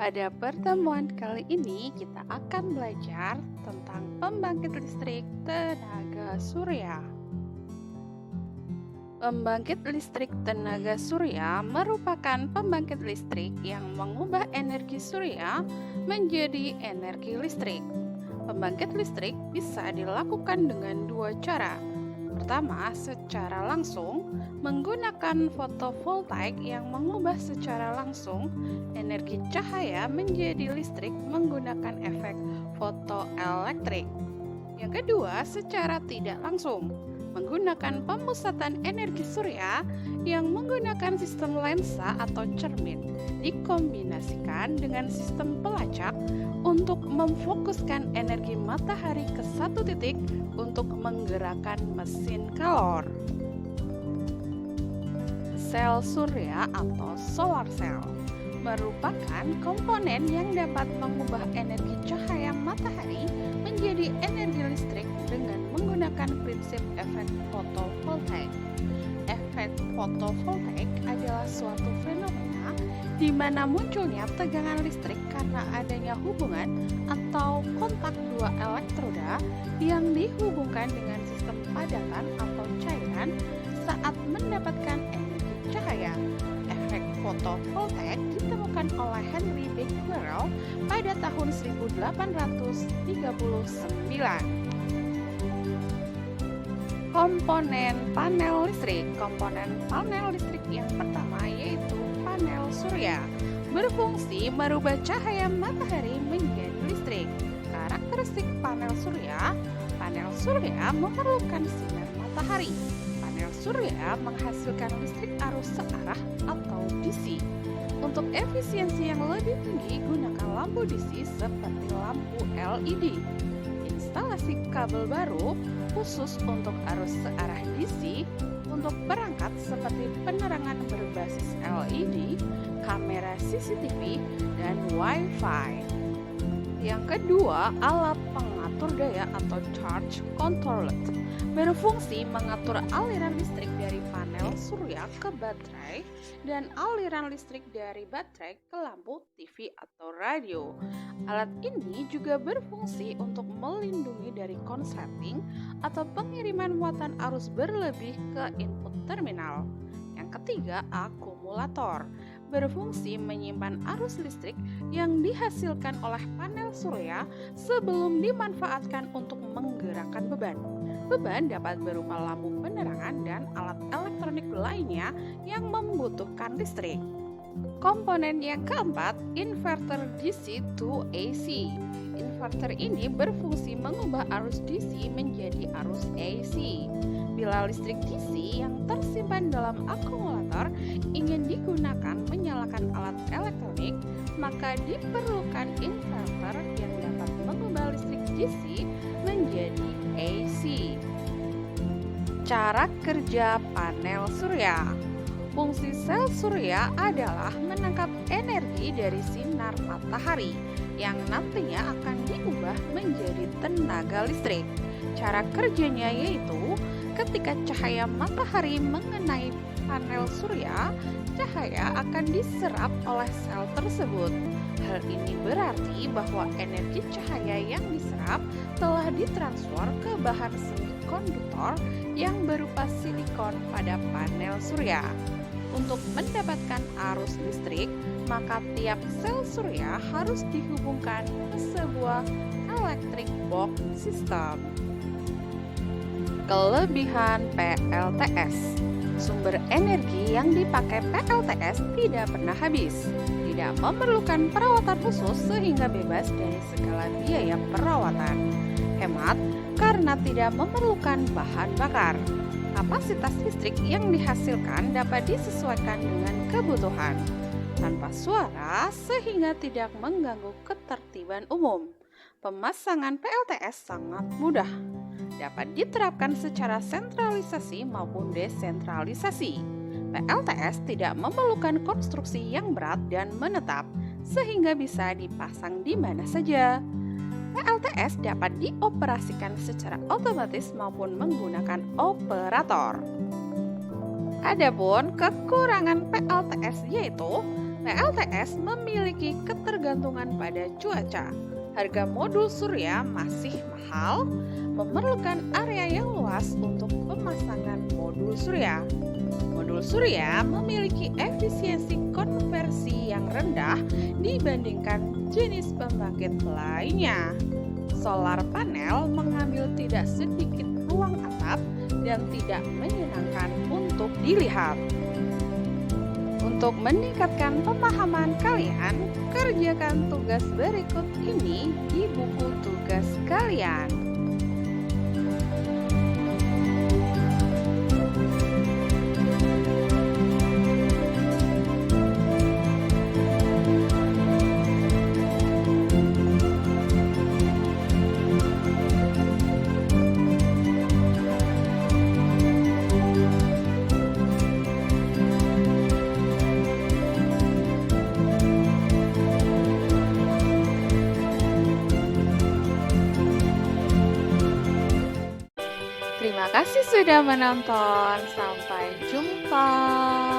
Pada pertemuan kali ini kita akan belajar tentang pembangkit listrik tenaga surya. Pembangkit listrik tenaga surya merupakan pembangkit listrik yang mengubah energi surya menjadi energi listrik. Pembangkit listrik bisa dilakukan dengan dua cara. Pertama, secara langsung menggunakan fotovoltaik yang mengubah secara langsung energi cahaya menjadi listrik menggunakan efek fotoelektrik. Yang kedua, secara tidak langsung menggunakan pemusatan energi surya yang menggunakan sistem lensa atau cermin dikombinasikan dengan sistem pelacak untuk memfokuskan energi matahari ke satu titik untuk menggerakkan mesin kalor. Sel surya atau solar cell merupakan komponen yang dapat mengubah energi cahaya matahari menjadi energi listrik dengan menggunakan prinsip efek fotovoltaik. Efek fotovoltaik adalah suatu fenomena di mana munculnya tegangan listrik karena adanya hubungan atau kontak dua elektroda yang dihubungkan dengan sistem padatan atau cairan saat mendapatkan energi cahaya. Efek fotovoltaik ditemukan oleh Henry Becquerel pada tahun 1839. Komponen panel listrik. Komponen panel listrik yang pertama yaitu panel surya. Berfungsi merubah cahaya matahari menjadi listrik. Karakteristik panel surya memerlukan sinar matahari. Panel surya menghasilkan listrik arus searah atau DC. Untuk efisiensi yang lebih tinggi, gunakan lampu DC seperti lampu LED. Instalasi kabel baru khusus untuk arus searah DC untuk perangkat seperti penerangan berbasis LED, kamera CCTV, dan Wi-Fi. Yang kedua, alat pengatur daya atau charge controller berfungsi mengatur aliran listrik dari panel surya ke baterai dan aliran listrik dari baterai ke lampu TV atau radio. Alat ini juga berfungsi untuk melindungi dari konsleting atau pengiriman muatan arus berlebih ke input terminal. Yang ketiga, akumulator berfungsi menyimpan arus listrik yang dihasilkan oleh panel surya sebelum dimanfaatkan untuk menggerakkan beban. Beban dapat berupa lampu penerangan dan alat elektronik lainnya yang membutuhkan listrik. Komponen yang keempat, inverter DC to AC. Inverter ini berfungsi mengubah arus DC menjadi arus AC. Bila listrik DC yang tersimpan dalam akumulator ingin digunakan menyalakan alat elektronik, maka diperlukan inverter yang dapat mengubah listrik DC menjadi AC. Cara kerja panel surya. Fungsi sel surya adalah menangkap energi dari sinar matahari yang nantinya akan diubah menjadi tenaga listrik. Cara kerjanya yaitu ketika cahaya matahari mengenai panel surya, cahaya akan diserap oleh sel tersebut. Hal ini berarti bahwa energi cahaya yang diserap telah ditransfer ke bahan semikonduktor yang berupa silikon pada panel surya. Untuk mendapatkan arus listrik, maka tiap sel surya harus dihubungkan ke sebuah electric box system. Kelebihan PLTS. Sumber energi yang dipakai PLTS tidak pernah habis, tidak memerlukan perawatan khusus sehingga bebas dari segala biaya perawatan. Hemat karena tidak memerlukan bahan bakar. Kapasitas listrik yang dihasilkan dapat disesuaikan dengan kebutuhan, tanpa suara sehingga tidak mengganggu ketertiban umum. Pemasangan PLTS sangat mudah, dapat diterapkan secara sentralisasi maupun desentralisasi. PLTS tidak memerlukan konstruksi yang berat dan menetap, sehingga bisa dipasang di mana saja. PLTS dapat dioperasikan secara otomatis maupun menggunakan operator. Adapun kekurangan PLTS yaitu PLTS memiliki ketergantungan pada cuaca. Harga modul surya masih mahal, memerlukan area yang luas untuk pemasangan modul surya. Modul surya memiliki efisiensi konversi yang rendah dibandingkan jenis pembangkit lainnya. Solar panel mengambil tidak sedikit ruang atap dan tidak menyenangkan untuk dilihat. Untuk meningkatkan pemahaman kalian, kerjakan tugas berikut ini di buku tugas kalian. Terima kasih sudah menonton. Sampai jumpa.